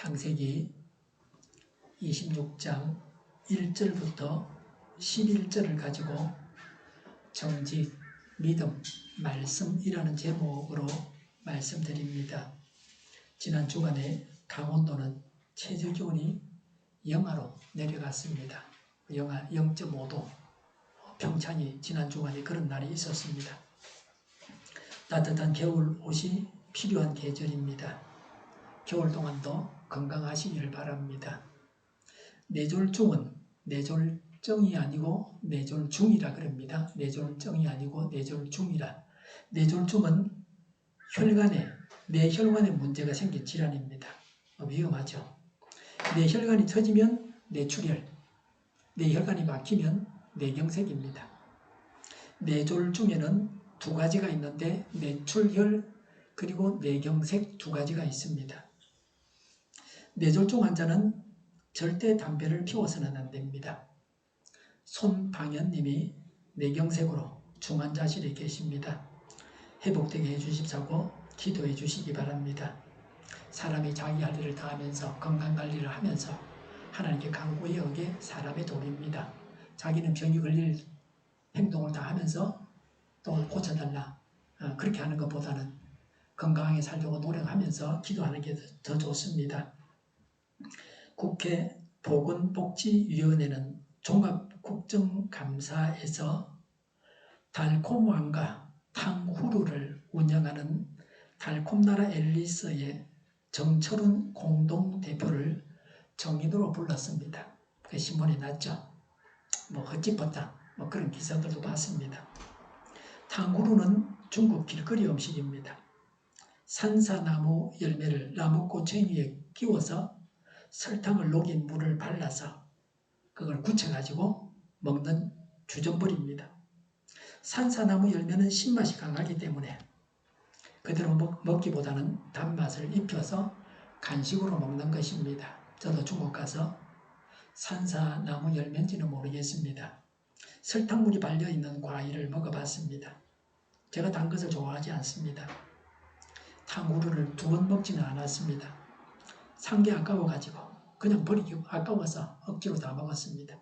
창세기 26장 1절부터 11절을 가지고 정직, 믿음, 말씀이라는 제목으로 말씀드립니다. 지난 주간에 강원도는 체감기온이 영하로 내려갔습니다. 영하 0.5도. 평창이 지난 주간에 그런 날이 있었습니다. 따뜻한 겨울 옷이 필요한 계절입니다. 겨울 동안도 건강하시기를 바랍니다. 뇌졸중은 뇌졸정이 아니고 뇌졸중이라 그럽니다. 뇌졸정이 아니고 뇌졸중이라. 뇌졸중은 뇌혈관에 문제가 생긴 질환입니다. 위험하죠. 뇌혈관이 터지면 뇌출혈, 뇌혈관이 막히면 뇌경색입니다. 뇌졸중에는 두 가지가 있는데 뇌출혈 그리고 뇌경색 두 가지가 있습니다. 뇌졸중 환자는 절대 담배를 피워서는 안 됩니다. 손방현님이 뇌경색으로 중환자실에 계십니다. 회복되게 해주십사고 기도해 주시기 바랍니다. 사람이 자기 할 일을 다 하면서 건강관리를 하면서 하나님께 간구에 의해 사람의 도리입니다. 자기는 병이 걸릴 행동을 다 하면서 또 고쳐달라 그렇게 하는 것보다는 건강하게 살려고 노력하면서 기도하는 게 더 좋습니다. 국회 보건복지위원회는 종합국정감사에서 달콤왕과 탕후루를 운영하는 달콤나라 앨리스의 정철훈 공동대표를 정인으로 불렀습니다. 그 신문에 났죠. 헛짚었다 그런 기사들도 봤습니다. 탕후루는 중국 길거리 음식입니다. 산사나무 열매를 나무꼬챙 위에 끼워서 설탕을 녹인 물을 발라서 그걸 굳혀가지고 먹는 주전부리입니다. 산사나무 열매는 신맛이 강하기 때문에 그대로 먹기보다는 단맛을 입혀서 간식으로 먹는 것입니다. 저도 중국 가서 산사나무 열매인지는 모르겠습니다. 설탕물이 발려있는 과일을 먹어봤습니다. 제가 단 것을 좋아하지 않습니다. 탕후루를 2번 먹지는 않았습니다. 산 게 아까워가지고 그냥 버리기 아까워서 억지로 다 먹었습니다.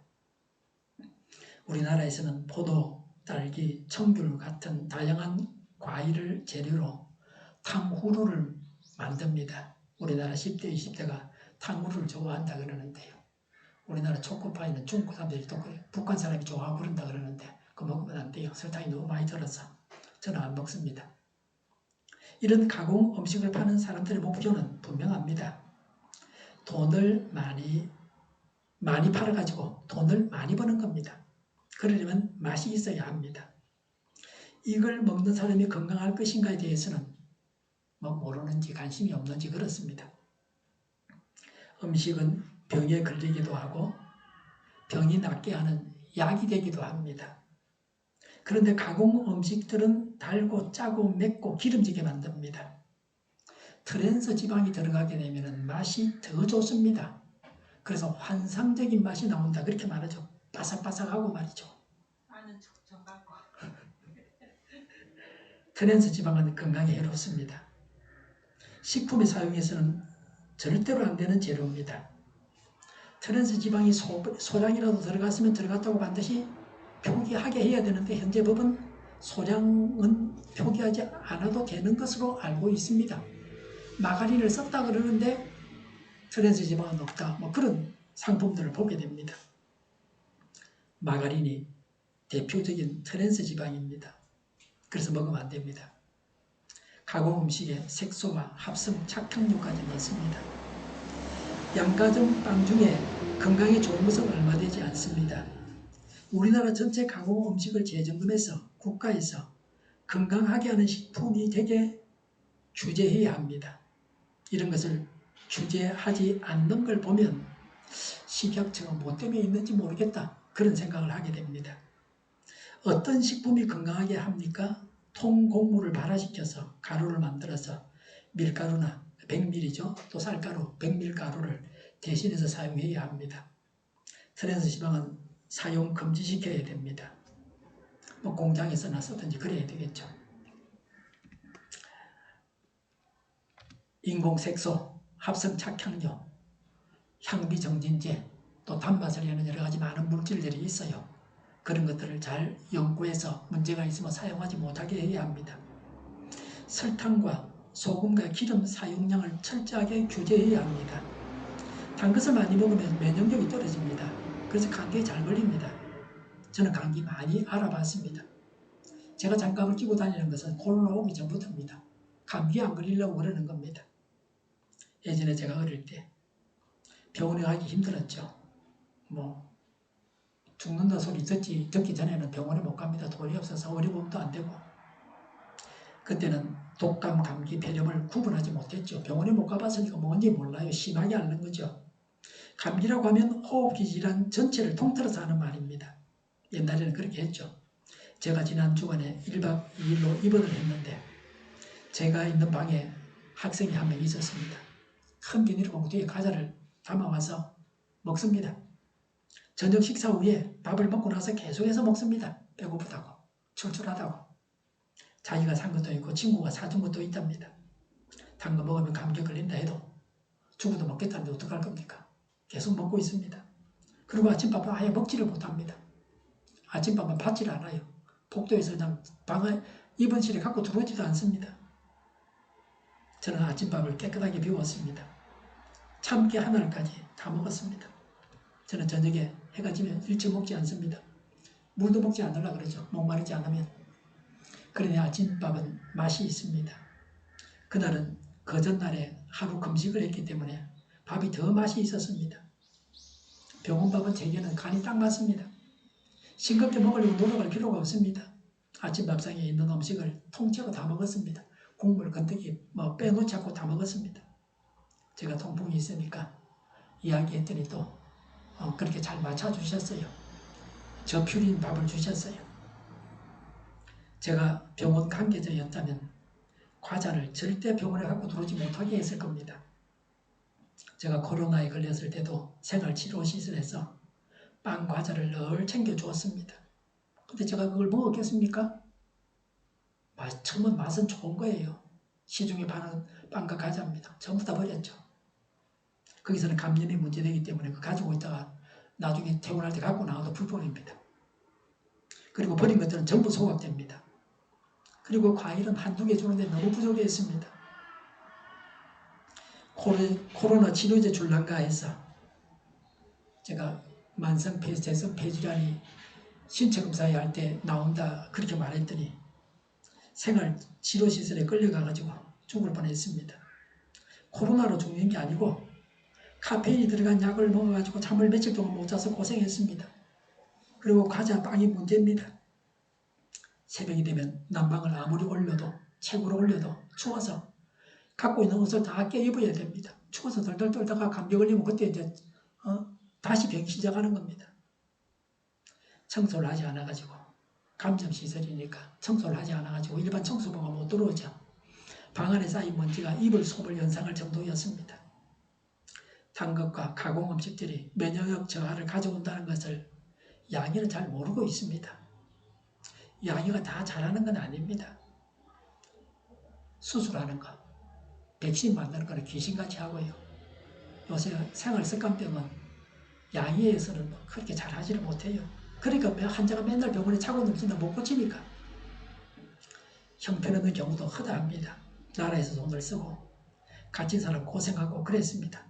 우리나라에서는 포도, 딸기, 청귤 같은 다양한 과일을 재료로 탕후루를 만듭니다. 우리나라 10대, 20대가 탕후루를 좋아한다 그러는데요. 우리나라 초코파이는 중국 사람들이 또 북한 사람이 좋아하고 그런다 그러는데 그거 먹으면 안 돼요. 설탕이 너무 많이 들어서 저는 안 먹습니다. 이런 가공 음식을 파는 사람들의 목표는 분명합니다. 돈을 많이 팔아가지고 돈을 많이 버는 겁니다. 그러려면 맛이 있어야 합니다. 이걸 먹는 사람이 건강할 것인가에 대해서는 모르는지 관심이 없는지 그렇습니다. 음식은 병에 걸리기도 하고 병이 낫게 하는 약이 되기도 합니다. 그런데 가공 음식들은 달고 짜고 맵고 기름지게 만듭니다. 트랜스 지방이 들어가게 되면 맛이 더 좋습니다. 그래서 환상적인 맛이 나온다 그렇게 말하죠. 바삭바삭하고 말이죠. 트랜스 지방은 건강에 해롭습니다. 식품에 사용해서는 절대로 안 되는 재료입니다. 트랜스 지방이 소량이라도 들어갔으면 들어갔다고 반드시 표기하게 해야 되는데 현재 법은 소량은 표기하지 않아도 되는 것으로 알고 있습니다. 마가린을 썼다 그러는데 트랜스 지방은 없다. 그런 상품들을 보게 됩니다. 마가린이 대표적인 트랜스 지방입니다. 그래서 먹으면 안 됩니다. 가공 음식에 색소와 합성 착향료까지 넣습니다. 양가점 빵 중에 건강에 좋은 것은 얼마 되지 않습니다. 우리나라 전체 가공 음식을 재점검해서 국가에서 건강하게 하는 식품이 되게 규제해야 합니다. 이런 것을 규제하지 않는 걸 보면 식약처가 뭐 때문에 있는지 모르겠다 그런 생각을 하게 됩니다. 어떤 식품이 건강하게 합니까? 통곡물을 발화시켜서 가루를 만들어서 밀가루나 백밀이죠. 또 쌀가루, 백밀가루를 대신해서 사용해야 합니다. 트랜스 지방은 사용 금지시켜야 됩니다. 공장에서나 쓰든지 그래야 되겠죠. 인공색소, 합성 착향료 향비정진제, 또 단맛을 내는 여러 가지 많은 물질들이 있어요. 그런 것들을 잘 연구해서 문제가 있으면 사용하지 못하게 해야 합니다. 설탕과 소금과 기름 사용량을 철저하게 규제해야 합니다. 단 것을 많이 먹으면 면역력이 떨어집니다. 그래서 감기에 잘 걸립니다. 저는 감기 많이 알아봤습니다. 제가 장갑을 끼고 다니는 것은 코로나 오기 전부터입니다. 감기에 안 걸리려고 그러는 겁니다. 예전에 제가 어릴 때 병원에 가기 힘들었죠. 죽는다 소리 듣기 전에는 병원에 못 갑니다. 돈이 없어서 어려움도 안 되고. 그때는 독감, 감기, 폐렴을 구분하지 못했죠. 병원에 못 가봤으니까 뭔지 몰라요. 심하게 앓는 거죠. 감기라고 하면 호흡기 질환 전체를 통틀어서 하는 말입니다. 옛날에는 그렇게 했죠. 제가 지난 주간에 1박 2일로 입원을 했는데 제가 있는 방에 학생이 한 명 있었습니다. 큰 비닐봉 뒤에 과자를 담아와서 먹습니다. 저녁 식사 후에 밥을 먹고 나서 계속해서 먹습니다. 배고프다고, 출출하다고. 자기가 산 것도 있고 친구가 사준 것도 있답니다. 단 거 먹으면 감기 걸린다 해도 죽어도 먹겠다는데 어떡할 겁니까? 계속 먹고 있습니다. 그리고 아침밥은 아예 먹지를 못합니다. 아침밥은 받지를 않아요. 복도에서 그냥 방에 입원실에 갖고 들어오지도 않습니다. 저는 아침밥을 깨끗하게 비웠습니다. 참깨 하나까지 다 먹었습니다. 저는 저녁에 해가 지면 일찍 먹지 않습니다. 물도 먹지 않으려고 그러죠. 목마르지 않으면. 그러니 아침밥은 맛이 있습니다. 그날은 그 전날에 하루 금식을 했기 때문에 밥이 더 맛이 있었습니다. 병원밥은 제게는 간이 딱 맞습니다. 싱겁게 먹으려고 노력할 필요가 없습니다. 아침밥상에 있는 음식을 통째로 다 먹었습니다. 국물 건더기 빼놓지 않고 다 먹었습니다. 제가 통풍이 있으니까 이야기했더니 또 그렇게 잘 맞춰주셨어요. 저퓨린 밥을 주셨어요. 제가 병원 관계자였다면 과자를 절대 병원에 갖고 들어오지 못하게 했을 겁니다. 제가 코로나에 걸렸을 때도 생활치료시설에서 빵, 과자를 늘 챙겨주었습니다. 근데 제가 그걸 먹었겠습니까? 처음은 맛은 좋은 거예요. 시중에 파는 빵과 과자입니다. 전부 다 버렸죠. 거기서는 감염이 문제되기 때문에 그 가지고 있다가 나중에 퇴원할 때 갖고 나와도 불법입니다. 그리고 버린 것들은 전부 소각됩니다. 그리고 과일은 한두 개 주는데 너무 부족했습니다. 코로나 치료제 줄란가 해서 제가 만성 대성 폐질환이 신체 검사에 할 때 나온다 그렇게 말했더니 생활치료시설에 끌려가가지고 죽을 뻔했습니다. 코로나로 죽는 게 아니고 카페인이 들어간 약을 먹어가지고 잠을 며칠 동안 못 자서 고생했습니다. 그리고 과자, 빵이 문제입니다. 새벽이 되면 난방을 아무리 올려도 최고로 올려도 추워서 갖고 있는 옷을 다 껴입어야 됩니다. 추워서 덜덜 떨다가 감기 걸리면 그때 이제 다시 병이 시작하는 겁니다. 청소를 하지 않아가지고 감염시설이니까 청소를 하지 않아가지고 일반 청소부가 못 들어오죠. 방 안에 쌓인 먼지가 이불 속을 연상할 정도였습니다. 단 것과 가공 음식들이 면역력 저하를 가져온다는 것을 양이는 잘 모르고 있습니다. 양이가 다 잘하는 건 아닙니다. 수술하는 거, 백신 만드는 거는 귀신같이 하고요. 요새 생활습관병은 양의에서는 그렇게 잘하지를 못해요. 그러니까 환자가 맨날 병원에 차고 넘친다 못 고치니까 형편없는 경우도 허다합니다. 나라에서 돈을 쓰고 갇힌 사람 고생하고 그랬습니다.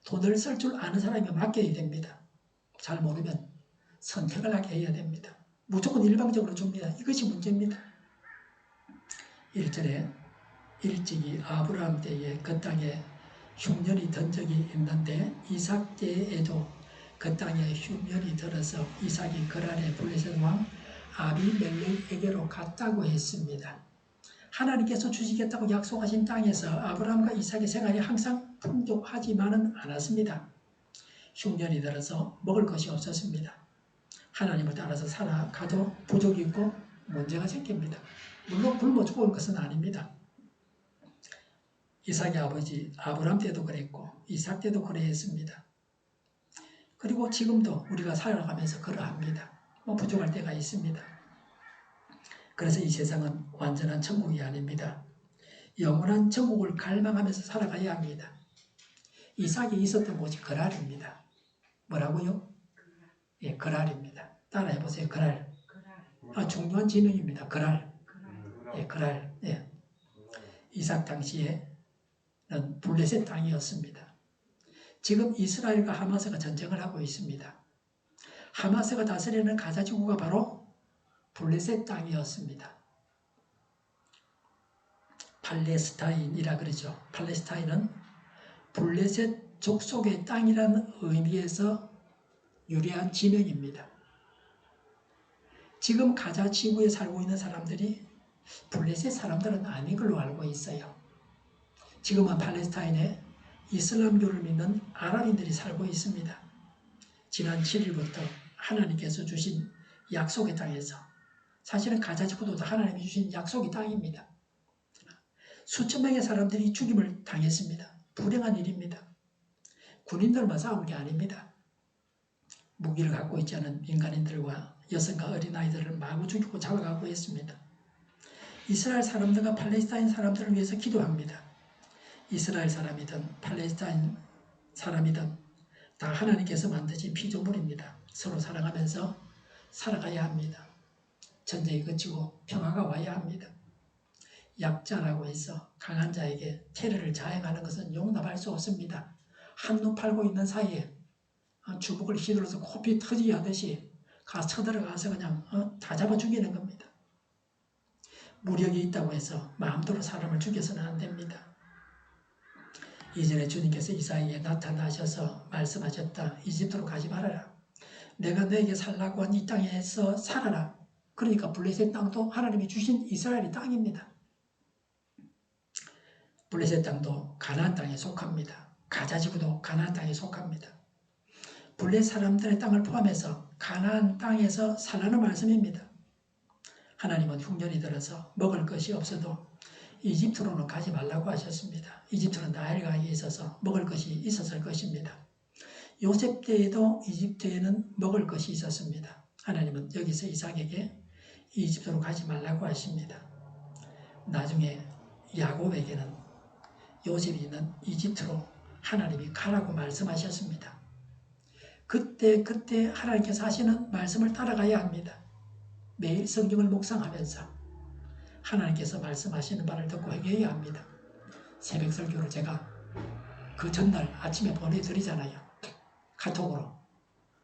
돈을 쓸 줄 아는 사람이 맡겨야 됩니다. 잘 모르면 선택을 하게 해야 됩니다. 무조건 일방적으로 줍니다. 이것이 문제입니다. 1절에 일찍이 아브라함 때에 그 땅에 흉년이 든 적이 있는데 이삭 때에도 그 땅에 흉년이 들어서 이삭이 그랄의 블레셋 왕 아비멜렉에게로 갔다고 했습니다. 하나님께서 주시겠다고 약속하신 땅에서 아브라함과 이삭의 생활이 항상 풍족하지만은 않았습니다. 흉년이 들어서 먹을 것이 없었습니다. 하나님을 따라서 살아가도 부족이 있고 문제가 생깁니다. 물론 굶어 죽을 것은 아닙니다. 이삭의 아버지 아브라함 때도 그랬고 이삭 때도 그랬습니다. 그리고 지금도 우리가 살아가면서 그러합니다. 부족할 때가 있습니다. 그래서 이 세상은 완전한 천국이 아닙니다. 영원한 천국을 갈망하면서 살아가야 합니다. 이삭이 있었던 곳이 그랄입니다. 뭐라고요? 예, 그랄입니다. 따라해보세요. 그랄. 중요한 지명입니다. 그랄. 예, 그랄. 예. 이삭 당시에는 블레셋 땅이었습니다. 지금 이스라엘과 하마스가 전쟁을 하고 있습니다. 하마스가 다스리는 가자 지구가 바로 블레셋 땅이었습니다. 팔레스타인이라 그러죠. 팔레스타인은 블레셋 족속의 땅이라는 의미에서 유래한 지명입니다. 지금 가자 지구에 살고 있는 사람들이 블레셋 사람들은 아닌 걸로 알고 있어요. 지금은 팔레스타인에 이슬람교를 믿는 아랍인들이 살고 있습니다. 지난 7일부터 하나님께서 주신 약속의 땅에서, 사실은 가자 지구도 하나님이 주신 약속의 땅입니다. 수천 명의 사람들이 죽임을 당했습니다. 불행한 일입니다. 군인들만 싸운 게 아닙니다. 무기를 갖고 있지 않은 민간인들과 여성과 어린아이들을 마구 죽이고 잡아가고 했습니다. 이스라엘 사람들과 팔레스타인 사람들을 위해서 기도합니다. 이스라엘 사람이든 팔레스타인 사람이든 다 하나님께서 만드신 피조물입니다. 서로 사랑하면서 살아가야 합니다. 전쟁이 그치고 평화가 와야 합니다. 약자라고 해서 강한 자에게 테러를 자행하는 것은 용납할 수 없습니다. 한눈 팔고 있는 사이에 주먹을 휘둘러서 코피 터지게 하듯이 쳐들어가서 그냥 다 잡아 죽이는 겁니다. 무력이 있다고 해서 마음대로 사람을 죽여서는 안 됩니다. 이전에 주님께서 이사야에게 나타나셔서 말씀하셨다. 이집트로 가지 말아라. 내가 너에게 살라고 한 이 땅에서 살아라. 그러니까 블레셋 땅도 하나님이 주신 이스라엘의 땅입니다. 블레셋 땅도 가나안 땅에 속합니다. 가자 지구도 가나안 땅에 속합니다. 블레셋 사람들의 땅을 포함해서 가나안 땅에서 살라는 말씀입니다. 하나님은 흉년이 들어서 먹을 것이 없어도 이집트로는 가지 말라고 하셨습니다. 이집트는 나일강이 있어서 먹을 것이 있었을 것입니다. 요셉 때에도 이집트에는 먹을 것이 있었습니다. 하나님은 여기서 이삭에게 이집트로 가지 말라고 하십니다. 나중에 야곱에게는 요셉이 있는 이집트로 하나님이 가라고 말씀하셨습니다. 그때 하나님께서 하시는 말씀을 따라가야 합니다. 매일 성경을 묵상하면서 하나님께서 말씀하시는 바를 듣고 회개해야 합니다. 새벽 설교를 제가 그 전날 아침에 보내드리잖아요. 카톡으로.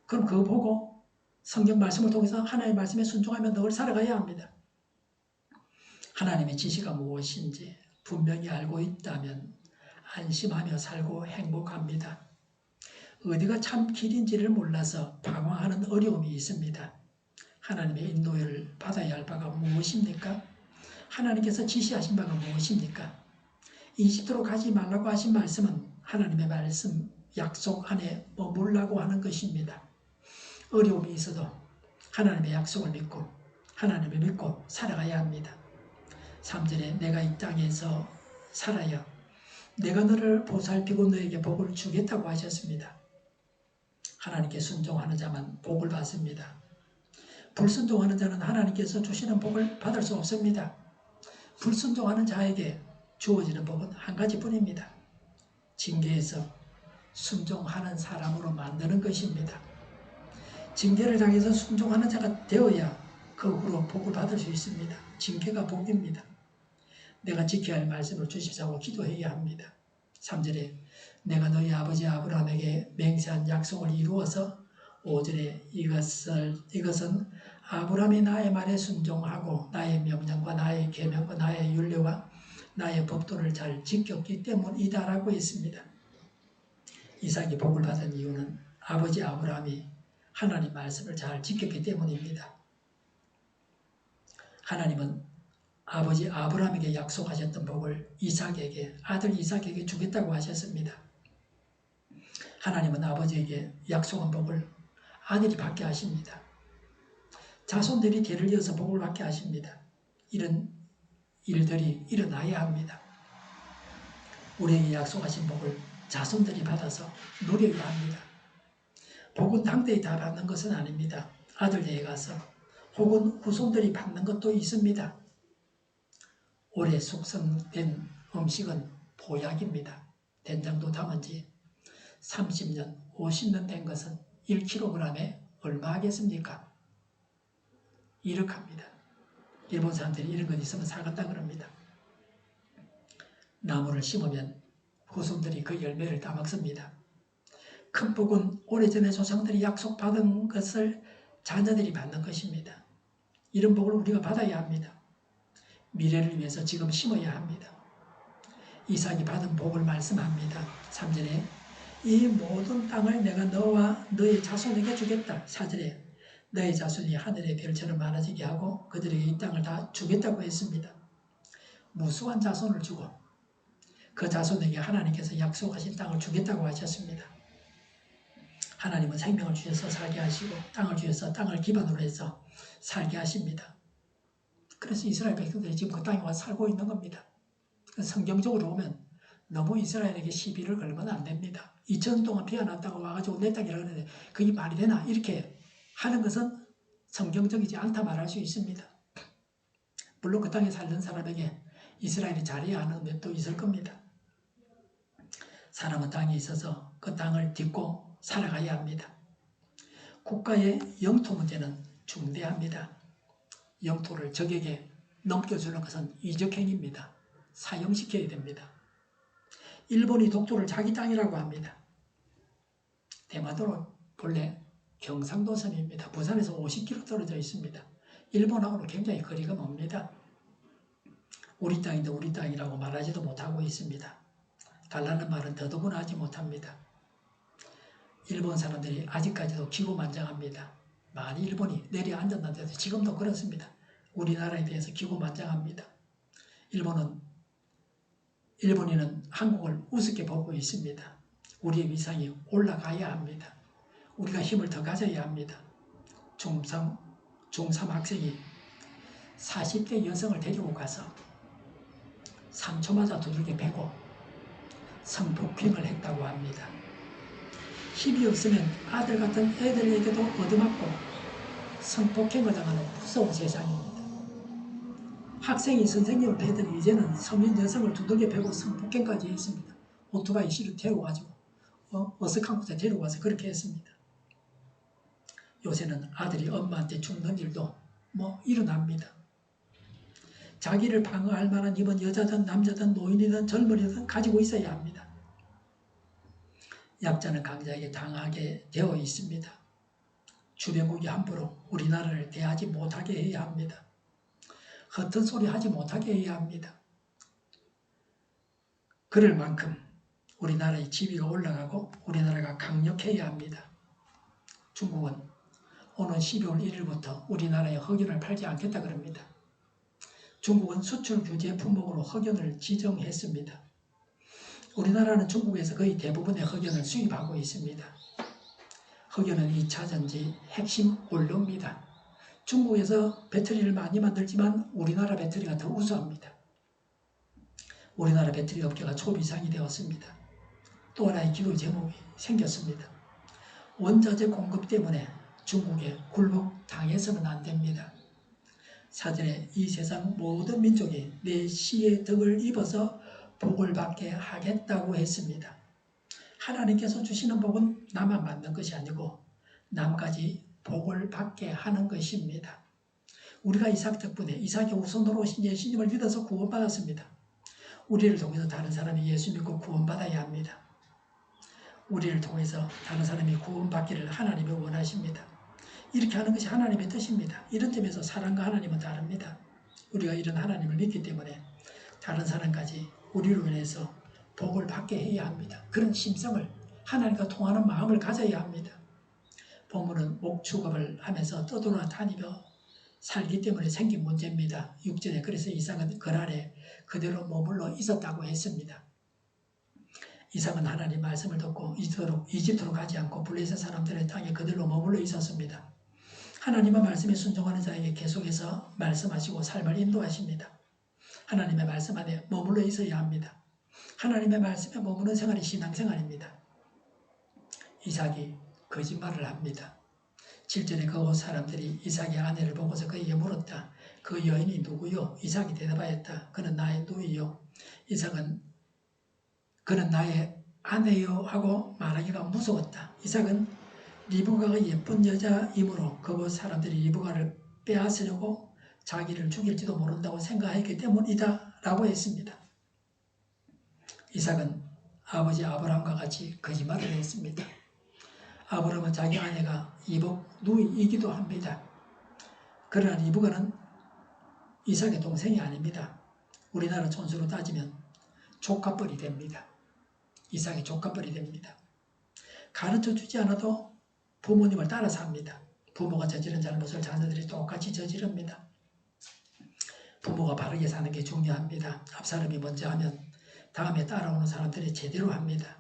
그럼 그거 보고 성경 말씀을 통해서 하나님의 말씀에 순종하며 늘 살아가야 합니다. 하나님의 지시가 무엇인지 분명히 알고 있다면 안심하며 살고 행복합니다. 어디가 참 길인지를 몰라서 방황하는 어려움이 있습니다. 하나님의 인도를 받아야 할 바가 무엇입니까? 하나님께서 지시하신 바가 무엇입니까? 이집트로 가지 말라고 하신 말씀은 하나님의 말씀, 약속 안에 머물라고 하는 것입니다. 어려움이 있어도 하나님의 약속을 믿고 하나님을 믿고 살아가야 합니다. 3절에 내가 이 땅에서 살아야 내가 너를 보살피고 너에게 복을 주겠다고 하셨습니다. 하나님께 순종하는 자만 복을 받습니다. 불순종하는 자는 하나님께서 주시는 복을 받을 수 없습니다. 불순종하는 자에게 주어지는 복은 한 가지뿐입니다. 징계에서 순종하는 사람으로 만드는 것입니다. 징계를 당해서 순종하는 자가 되어야 그 후로 복을 받을 수 있습니다. 징계가 복입니다. 내가 지켜야 할 말씀을 주시자고 기도해야 합니다. 3절에 내가 너희 아버지 아브라함에게 맹세한 약속을 이루어서 5절에 이것은 아브라함이 나의 말에 순종하고 나의 명령과 나의 계명과 나의 율례와 나의 법도를 잘 지켰기 때문이다라고 했습니다. 이삭이 복을 받은 이유는 아버지 아브라함이 하나님 말씀을 잘 지켰기 때문입니다. 하나님은 아버지 아브라함에게 약속하셨던 복을 이삭에게, 아들 이삭에게 주겠다고 하셨습니다. 하나님은 아버지에게 약속한 복을 아들이 받게 하십니다. 자손들이 대를 이어서 복을 받게 하십니다. 이런 일들이 일어나야 합니다. 우리에게 약속하신 복을 자손들이 받아서 누려야 합니다. 복은 당대에 다 받는 것은 아닙니다. 아들에게 가서 혹은 후손들이 받는 것도 있습니다. 오래 숙성된 음식은 보약입니다. 된장도 담은지 30년, 50년 된 것은 1kg에 얼마 하겠습니까? 1억 합니다. 일본 사람들이 이런 것 있으면 사간다 그럽니다. 나무를 심으면 후손들이 그 열매를 따먹습니다. 큰 복은 오래전에 조상들이 약속받은 것을 자녀들이 받는 것입니다. 이런 복을 우리가 받아야 합니다. 미래를 위해서 지금 심어야 합니다. 이삭이 받은 복을 말씀합니다. 3절에 이 모든 땅을 내가 너와 너의 자손에게 주겠다. 4절에 너의 자손이 하늘의 별처럼 많아지게 하고 그들에게 이 땅을 다 주겠다고 했습니다. 무수한 자손을 주고 그 자손에게 하나님께서 약속하신 땅을 주겠다고 하셨습니다. 하나님은 생명을 주셔서 살게 하시고 땅을 주셔서 땅을 기반으로 해서 살게 하십니다. 그래서 이스라엘 백성들이 지금 그 땅에 와서 살고 있는 겁니다. 성경적으로 보면 너무 이스라엘에게 시비를 걸면 안 됩니다. 2000년 동안 비 안 왔다고 와가지고 내 땅이라고 하는데 그게 말이 되나? 이렇게 하는 것은 성경적이지 않다 말할 수 있습니다. 물론 그 땅에 살던 사람에게 이스라엘이 잘해야 하는 것도 있을 겁니다. 사람은 땅에 있어서 그 땅을 딛고 살아가야 합니다. 국가의 영토 문제는 중대합니다. 영토를 적에게 넘겨주는 것은 이적행위입니다. 사형시켜야 됩니다. 일본이 독도를 자기 땅이라고 합니다. 대마도는 본래 경상도 섬입니다. 부산에서 50km 떨어져 있습니다. 일본하고는 굉장히 거리가 멉니다. 우리 땅인데 우리 땅이라고 말하지도 못하고 있습니다. 달라는 말은 더더구나 하지 못합니다. 일본 사람들이 아직까지도 기고만장합니다. 많이 일본이 내려앉았는데도 지금도 그렇습니다. 우리나라에 대해서 기고만장합니다. 일본인은 한국을 우습게 보고 있습니다. 우리의 위상이 올라가야 합니다. 우리가 힘을 더 가져야 합니다. 중3 학생이 40대 여성을 데리고 가서 3초마다 두들겨 패고 성폭행을 했다고 합니다. 힘이 없으면 아들 같은 애들에게도 얻어맞고 성폭행을 당하는 무서운 세상입니다. 학생이 선생님을 패더니 이제는 성인 여성을 두들겨 패고 성폭행까지 했습니다. 오토바이 실을 태워가지고 어색한 곳에 데려와서 그렇게 했습니다. 요새는 아들이 엄마한테 죽는 일도 일어납니다. 자기를 방어할 만한 힘은 여자든 남자든 노인이든 젊은이든 가지고 있어야 합니다. 약자는 강자에게 당하게 되어 있습니다. 주변국이 함부로 우리나라를 대하지 못하게 해야 합니다. 헛된 소리 하지 못하게 해야 합니다. 그럴 만큼 우리나라의 지위가 올라가고 우리나라가 강력해야 합니다. 중국은 오는 12월 1일부터 우리나라에 흑연을 팔지 않겠다 그럽니다. 중국은 수출 규제 품목으로 흑연을 지정했습니다. 우리나라는 중국에서 거의 대부분의 흑연을 수입하고 있습니다. 흑연은 2차 전지 핵심 원료입니다. 중국에서 배터리를 많이 만들지만 우리나라 배터리가 더 우수합니다. 우리나라 배터리 업계가 초비상이 되었습니다. 또 하나의 기도 제목이 생겼습니다. 원자재 공급 때문에 중국에 굴복당해서는 안 됩니다. 4절에 이 세상 모든 민족이 내 시의 덕을 입어서 복을 받게 하겠다고 했습니다. 하나님께서 주시는 복은 나만 받는 것이 아니고 남까지 복을 받게 하는 것입니다. 우리가 이삭 덕분에 이삭의 후손으로 오신 예수님을 믿어서 구원받았습니다. 우리를 통해서 다른 사람이 예수 믿고 구원받아야 합니다. 우리를 통해서 다른 사람이 구원받기를 하나님이 원하십니다. 이렇게 하는 것이 하나님의 뜻입니다. 이런 점에서 사랑과 하나님은 다릅니다. 우리가 이런 하나님을 믿기 때문에 다른 사람까지 우리로 인해서 복을 받게 해야 합니다. 그런 심성을 하나님과 통하는 마음을 가져야 합니다. 본문은 목축업을 하면서 떠돌아다니며 살기 때문에 생긴 문제입니다. 6절에 그래서 이삭은 그날에 그대로 머물러 있었다고 했습니다. 이삭은 하나님 말씀을 듣고 이집트로 가지 않고 블레셋 사람들의 땅에 그대로 머물러 있었습니다. 하나님의 말씀에 순종하는 자에게 계속해서 말씀하시고 삶을 인도하십니다. 하나님의 말씀 안에 머물러 있어야 합니다. 하나님의 말씀에 머무는 생활이 신앙생활입니다. 이삭이 거짓말을 합니다. 7절에 그 사람들이 이삭의 아내를 보고서 그에게 물었다. 그 여인이 누구요? 이삭이 대답하였다. 그는 나의 누이요. 이삭은 그는 나의 아내여 하고 말하기가 무서웠다. 이삭은 리브가가 예쁜 여자이므로 그곳 사람들이 리브가를 빼앗으려고 자기를 죽일지도 모른다고 생각했기 때문이다 라고 했습니다. 이삭은 아버지 아브라함과 같이 거짓말을 했습니다. 아브라함은 자기 아내가 이복 누이이기도 합니다. 그러나 리브가는 이삭의 동생이 아닙니다. 우리나라 촌수로 따지면 조카뻘이 됩니다. 이삭의 조카뻘이 됩니다. 가르쳐주지 않아도 부모님을 따라 삽니다. 부모가 저지른 잘못을 자녀들이 똑같이 저지릅니다. 부모가 바르게 사는 게 중요합니다. 앞사람이 먼저 하면 다음에 따라오는 사람들이 제대로 합니다.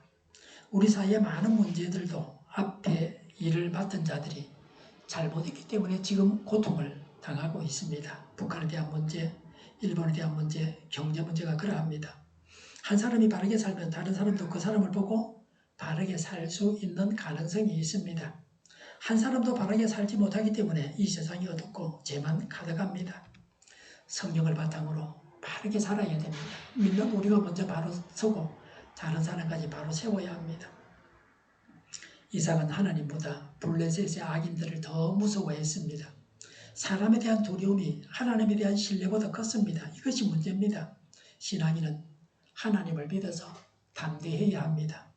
우리 사이의 많은 문제들도 앞에 일을 맡은 자들이 잘못했기 때문에 지금 고통을 당하고 있습니다. 북한에 대한 문제, 일본에 대한 문제, 경제 문제가 그러합니다. 한 사람이 바르게 살면 다른 사람도 그 사람을 보고 바르게 살 수 있는 가능성이 있습니다. 한 사람도 바르게 살지 못하기 때문에 이 세상이 어둡고 죄만 가득합니다. 성경을 바탕으로 바르게 살아야 됩니다. 믿는 우리가 먼저 바로 서고 다른 사람까지 바로 세워야 합니다. 이삭은 하나님보다 블레셋의 악인들을 더 무서워했습니다. 사람에 대한 두려움이 하나님에 대한 신뢰보다 컸습니다. 이것이 문제입니다. 신앙인은 하나님을 믿어서 담대해야 합니다.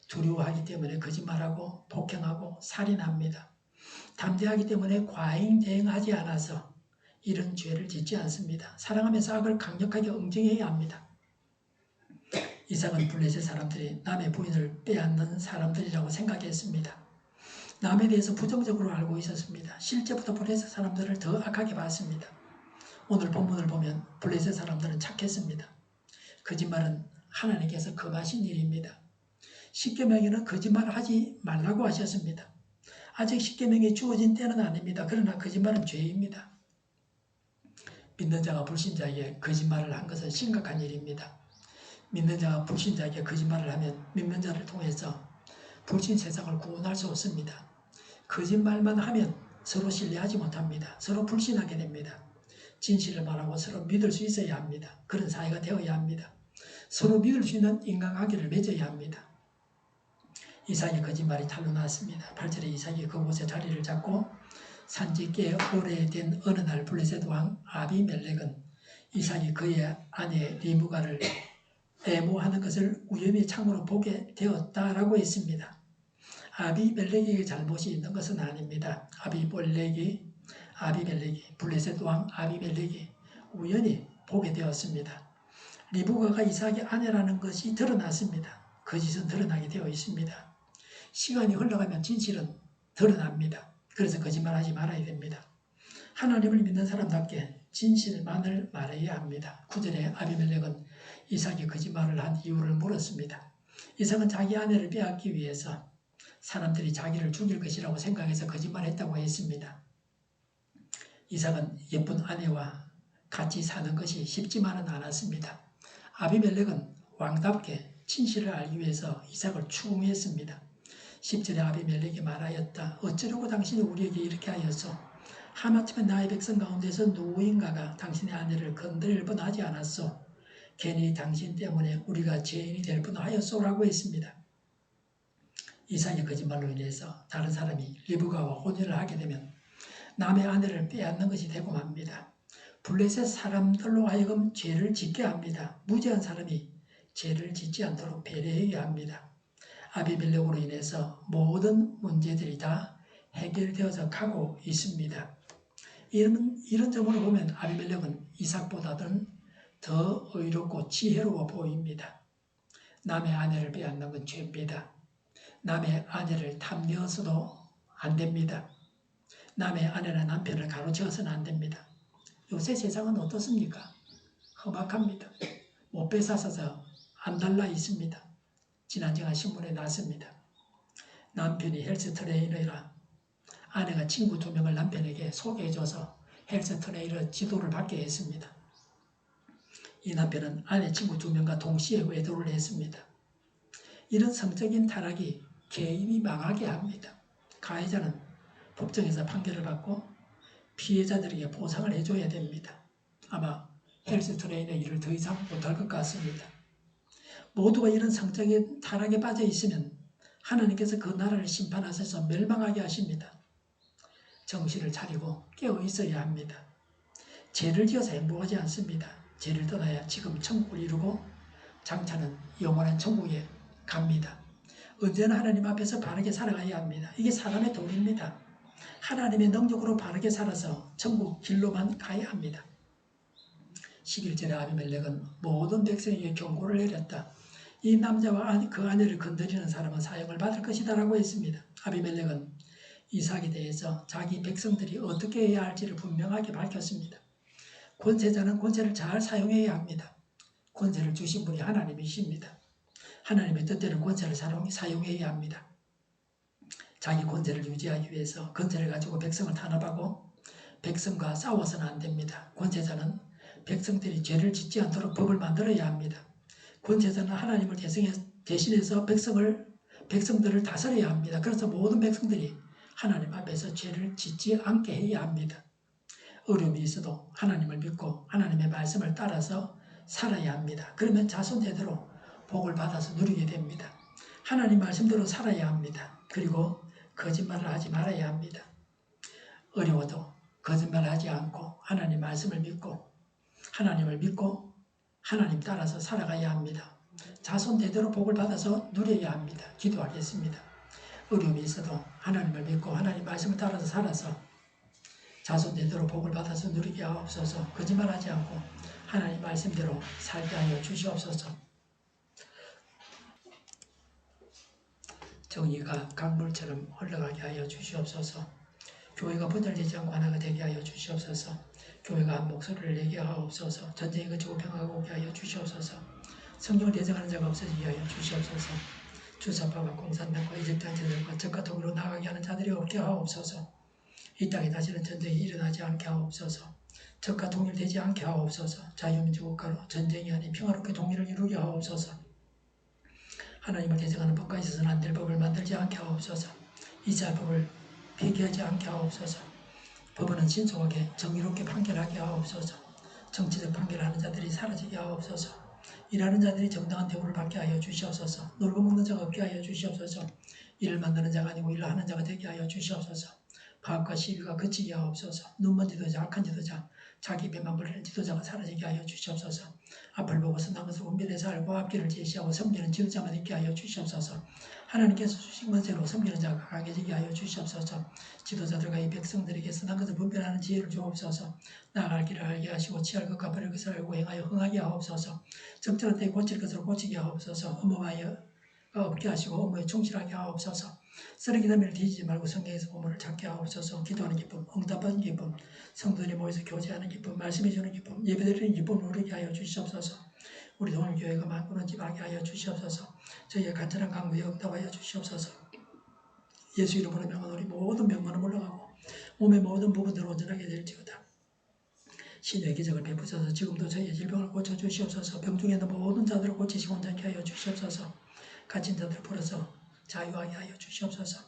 두려워하기 때문에 거짓말하고 폭행하고 살인합니다. 담대하기 때문에 과잉 대응하지 않아서 이런 죄를 짓지 않습니다. 사랑하면서 악을 강력하게 응징해야 합니다. 이삭은 블레셋 사람들이 남의 부인을 빼앗는 사람들이라고 생각했습니다. 남에 대해서 부정적으로 알고 있었습니다. 실제부터 블레셋 사람들을 더 악하게 봤습니다. 오늘 본문을 보면 블레셋 사람들은 착했습니다. 거짓말은 하나님께서 금하신 일입니다. 십계명에는 거짓말을 하지 말라고 하셨습니다. 아직 십계명이 주어진 때는 아닙니다. 그러나 거짓말은 죄입니다. 믿는 자가 불신자에게 거짓말을 한 것은 심각한 일입니다. 믿는 자가 불신자에게 거짓말을 하면 믿는 자를 통해서 불신 세상을 구원할 수 없습니다. 거짓말만 하면 서로 신뢰하지 못합니다. 서로 불신하게 됩니다. 진실을 말하고 서로 믿을 수 있어야 합니다. 그런 사회가 되어야 합니다. 서로 믿을 수 있는 인간관계를 맺어야 합니다. 이삭의 거짓말이 탄로 났습니다. 8절에 이삭이 그곳에 자리를 잡고 산지 꽤 오래된 어느 날 블레셋 왕 아비멜렉은 이삭이 그의 아내 리브가를 애모하는 것을 우연히 창으로 보게 되었다라고 했습니다. 아비멜렉에게 잘못이 있는 것은 아닙니다. 아비멜렉이 블레셋 왕 아비멜렉이 우연히 보게 되었습니다. 리브가가 이삭의 아내라는 것이 드러났습니다. 거짓은 드러나게 되어 있습니다. 시간이 흘러가면 진실은 드러납니다. 그래서 거짓말하지 말아야 됩니다. 하나님을 믿는 사람답게 진실만을 말해야 합니다. 9절에 아비멜렉은 이삭이 거짓말을 한 이유를 물었습니다. 이삭은 자기 아내를 빼앗기 위해서 사람들이 자기를 죽일 것이라고 생각해서 거짓말했다고 했습니다. 이삭은 예쁜 아내와 같이 사는 것이 쉽지만은 않았습니다. 아비멜렉은 왕답게 진실을 알기 위해서 이삭을 추궁했습니다. 10절에 아비멜렉이 말하였다. 어쩌려고 당신이 우리에게 이렇게 하였소? 하마터면 나의 백성 가운데서 누구인가가 당신의 아내를 건드릴 뻔하지 않았소? 괜히 당신 때문에 우리가 죄인이 될 뻔하였소라고 했습니다. 이삭의 거짓말로 인해서 다른 사람이 리브가와 혼인을 하게 되면 남의 아내를 빼앗는 것이 되고 맙니다. 블레셋 사람들로 하여금 죄를 짓게 합니다. 무죄한 사람이 죄를 짓지 않도록 배려해야 합니다. 아비멜렉으로 인해서 모든 문제들이 다 해결되어져 가고 있습니다. 이런 점으로 보면 아비멜렉은 이삭보다는 더 의롭고 지혜로워 보입니다. 남의 아내를 빼앗는 건 죄입니다. 남의 아내를 탐내어서도 안 됩니다. 남의 아내나 남편을 가로채어서는 안 됩니다. 요새 세상은 어떻습니까? 험악합니다. 못 뺏어서 안 달라 있습니다. 지난주가 신문에 났습니다. 남편이 헬스 트레이너라 아내가 친구 2명을 남편에게 소개해줘서 헬스 트레이너 지도를 받게 했습니다. 이 남편은 아내 친구 2명과 동시에 외도를 했습니다. 이런 성적인 타락이 개인이 망하게 합니다. 가해자는 법정에서 판결을 받고 피해자들에게 보상을 해줘야 됩니다. 아마 헬스 트레이너 일을 더 이상 못할 것 같습니다. 모두가 이런 성적인 타락에 빠져 있으면 하나님께서 그 나라를 심판하셔서 멸망하게 하십니다. 정신을 차리고 깨어 있어야 합니다. 죄를 지어서 행복하지 않습니다. 죄를 떠나야 지금 천국을 이루고 장차는 영원한 천국에 갑니다. 언제나 하나님 앞에서 바르게 살아가야 합니다. 이게 사람의 도리입니다. 하나님의 능력으로 바르게 살아서 천국 길로만 가야 합니다. 11절에 아비멜렉은 모든 백성에게 경고를 내렸다. 이 남자와 그 아내를 건드리는 사람은 사형을 받을 것이다 라고 했습니다. 아비멜렉은 이삭에 대해서 자기 백성들이 어떻게 해야 할지를 분명하게 밝혔습니다. 권세자는 권세를 잘 사용해야 합니다. 권세를 주신 분이 하나님이십니다. 하나님의 뜻대로 권세를 사용해야 합니다. 자기 권세를 유지하기 위해서 권세를 가지고 백성을 탄압하고 백성과 싸워서는 안 됩니다. 권세자는 백성들이 죄를 짓지 않도록 법을 만들어야 합니다. 권세자는 하나님을 대신해서 백성들을 다스려야 합니다. 그래서 모든 백성들이 하나님 앞에서 죄를 짓지 않게 해야 합니다. 어려움이 있어도 하나님을 믿고 하나님의 말씀을 따라서 살아야 합니다. 그러면 자손 대대로 복을 받아서 누리게 됩니다. 하나님 말씀대로 살아야 합니다. 그리고 거짓말을 하지 말아야 합니다. 어려워도 거짓말을 하지 않고 하나님 말씀을 믿고 하나님을 믿고 하나님 따라서 살아가야 합니다. 자손 대대로 복을 받아서 누려야 합니다. 기도하겠습니다. 어려움이 있어도 하나님을 믿고 하나님 말씀을 따라서 살아서 자손 대대로 복을 받아서 누리게 하옵소서. 거짓말하지 않고 하나님 말씀대로 살게 하여 주시옵소서. 정의가 강물처럼 흘러가게 하여 주시옵소서. 교회가 분열되지 않고 하나가 되게 하여 주시옵소서. 교회가 한 목소리를 내게 하옵소서. 전쟁이 그치고 평화가 오게 하여 주시옵소서. 성령을 대적하는 자가 없어지게 하여 주시옵소서. 주사파와 공산당과 이적단체들과 적과 통으로 나가게 하는 자들이 없게 하옵소서. 이 땅에 다시는 전쟁이 일어나지 않게 하옵소서. 적과 통일되지 않게 하옵소서. 자유민주국가로 전쟁이 아닌 평화롭게 통일을 이루게 하옵소서. 하나님을 대적하는 법과 있어서는 안 될 법을 만들지 않게 하옵소서. 이사법을 폐기하지 않게 하옵소서. 법원은 신속하게 정의롭게 판결하게 하옵소서. 정치적 판결하는 자들이 사라지게 하옵소서. 일하는 자들이 정당한 대우를 받게 하여 주시옵소서. 놀고 먹는 자가 없게 하여 주시옵소서. 일을 만드는 자가 아니고 일을 하는 자가 되게 하여 주시옵소서. 파업과 시위가 그치게 하옵소서. 눈먼 지도자, 악한 지도자, 자기 배만 부리는 지도자가 사라지게 하여 주시옵소서. 앞을 보고 선한 것을 분별해서 알고 앞길을 제시하고 섬기는 지도자만 있게 하여 주시옵소서. 하나님께서 주신 권세로 섬기는 자가 강해지게 하여 주시옵소서. 지도자들과 이 백성들에게 선한 것을 분별하는 지혜를 주옵소서. 나아갈 길을 알게 하시고 취할 것과 버릴 것을 알고 행하여 흥하게 하옵소서. 적절한 때에 고칠 것을 고치게 하옵소서. 업무가 없게 하시고 업무에 충실하게 하옵소서. 쓰레기 더미를 뒤지지 말고 성경에서 보물을 찾게 하옵소서. 기도하는 기쁨, 응답하는 기쁨, 성도들이 모여서 교제하는 기쁨, 말씀해 주는 기쁨, 예배드리는 기쁨을 누리게 하여 주시옵소서. 우리 동일교회가 만꾸는 집 하게 하여 주시옵소서. 저희의 간절한 간구에 응답하여 주시옵소서. 예수 이름으로 명하노니 모든 병만은 물러가고 몸의 모든 부분들을 온전하게 될지어다. 신의 기적을 베푸셔서 지금도 저희의 질병을 고쳐주시옵소서. 병중에 있는 모든 자들을 고치시고 온전케 하여 주시옵소서. 갇힌 자들을 풀어서 자유하게 하여 주시옵소서.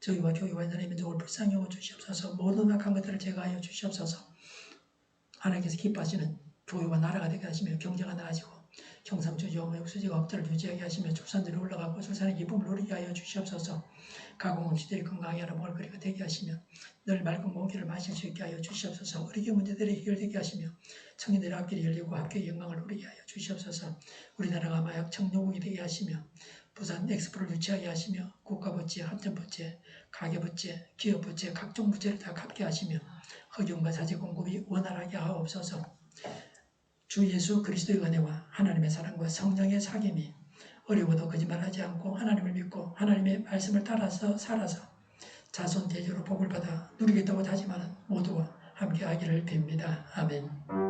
저희와 교회와 인간의 민족을 불쌍히 여겨 주시옵소서. 모든 악한 것들을 제거하여 주시옵소서. 하나님께서 기뻐하시는 교회와 나라가 되게 하시며 경제가 나아지고 경상주지와 육수지가 억제를 유지하게 하시며 출산들이 올라가고 출산의 기쁨을 누리게 하여 주시옵소서. 가공 없이들이 건강하게 하는 먹을거리가 되게 하시며 늘 맑은 모기를 마실 수 있게 하여 주시옵소서. 의료계 문제들이 해결되게 하시며 청년들의 앞길이 열리고 합격의 영광을 누리게 하여 주시옵소서. 우리나라가 마약 청정국이 되게 하시며 부산 엑스포를 유치하게 하시며 국가부채, 한전부채, 가계부채, 기업부채, 각종 부채를 다 갚게 하시며 흑연과 자재 공급이 원활하게 하옵소서. 주 예수 그리스도의 은혜와 하나님의 사랑과 성령의 사귐이 어려워도 거짓말하지 않고 하나님을 믿고 하나님의 말씀을 따라서 살아서 자손 대대로 복을 받아 누리겠다고 다짐하는 모두와 함께 하기를 빕니다. 아멘.